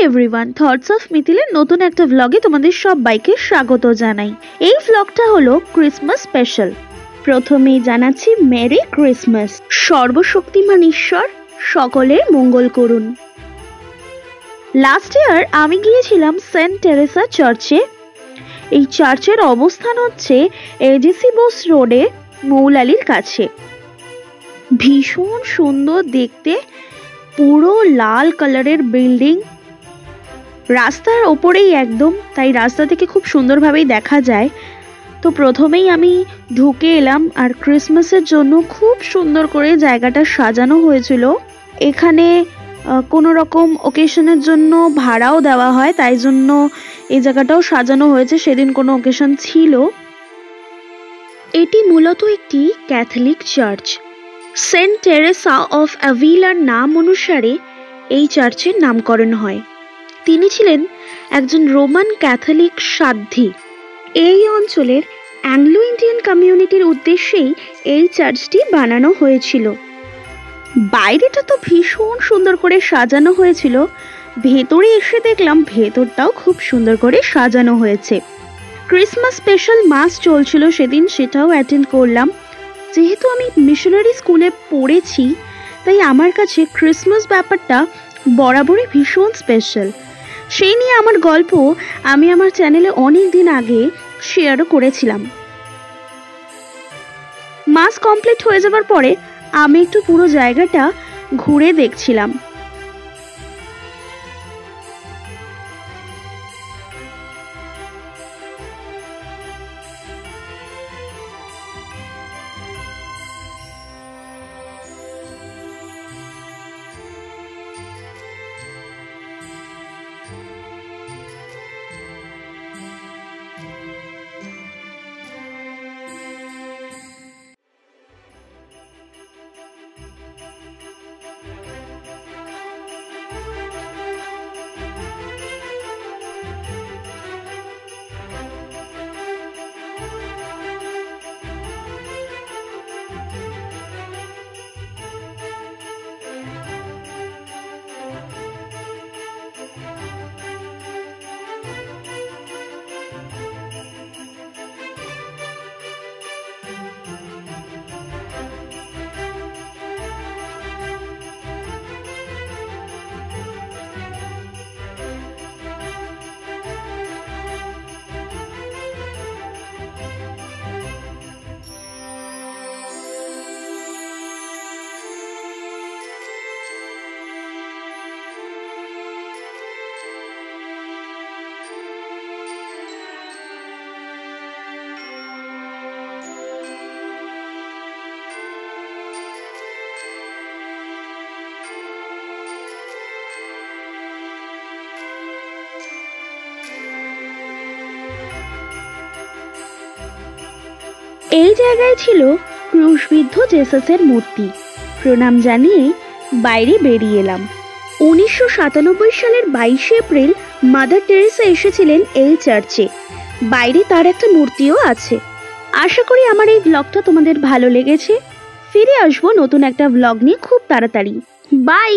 Everyone, thoughts of মিথিলের নতুন একটা ভ্লগে তোমাদের সবাইকে স্বাগত জানাই। এই ভ্লগটা হলো ক্রিসমাস স্পেশাল। প্রথমেই জানাচ্ছি মেরি ক্রিসমাস। সর্বশক্তিমান ঈশ্বর সকলের মঙ্গল করুন। লাস্ট ইয়ার আমি গিয়েছিলাম সেন্ট টেরেসা চার্চে। এই চার্চের অবস্থান হচ্ছে এজিসি বোস রোডে, মৌলালির কাছে। ভীষণ সুন্দর দেখতে, পুরো লাল কালারের বিল্ডিং, রাস্তার ওপরেই একদম, তাই রাস্তা থেকে খুব সুন্দরভাবেই দেখা যায়। তো প্রথমেই আমি ঢুকে এলাম, আর ক্রিসমাসের জন্য খুব সুন্দর করে জায়গাটা সাজানো হয়েছিল। এখানে কোনো রকম ওকেশনের জন্য ভাড়াও দেওয়া হয়, তাই জন্য এই জায়গাটাও সাজানো হয়েছে। সেদিন কোনো ওকেশন ছিল। এটি মূলত একটি Catholic church. Saint Teresa of অ্যাভিলার নাম অনুসারে এই চার্চের নামকরণ হয়। তিনি ছিলেন একজন রোমান ক্যাথলিক সাধ্বী। এই অঞ্চলের অ্যাংলো ইন্ডিয়ান কমিউনিটির উদ্দেশ্যেই এই চার্চটি বানানো হয়েছিল। বাইরেটা তো ভীষণ সুন্দর করে সাজানো হয়েছিল, ভেতরে এসে দেখলাম ভেতরটাও খুব সুন্দর করে সাজানো হয়েছে। ক্রিসমাস স্পেশাল মাস চলছিল সেদিন, সেটাও অ্যাটেন্ড করলাম। যেহেতু আমি মিশনারি স্কুলে পড়েছি, তাই আমার কাছে ক্রিসমাস ব্যাপারটা বরাবরই ভীষণ স্পেশাল। সেই নিয়ে আমার গল্প আমি আমার চ্যানেলে অনেক দিন আগে শেয়ারও করেছিলাম। মাস কমপ্লিট হয়ে যাবার পরে আমি একটু পুরো জায়গাটা ঘুরে দেখছিলাম। এই জায়গায় ছিল ক্রুশবিদ্ধ জেসাসের মূর্তি। প্রণাম জানিয়ে বাইরে বেরিয়ে এলাম। 1997 সালের 22 এপ্রিল মাদার টেরেসা এসেছিলেন এই চার্চে। বাইরে তার একটা মূর্তিও আছে। আশা করি আমার এই ব্লগটা তোমাদের ভালো লেগেছে। ফিরে আসবো নতুন একটা ব্লগ নিয়ে খুব তাড়াতাড়ি। বাই।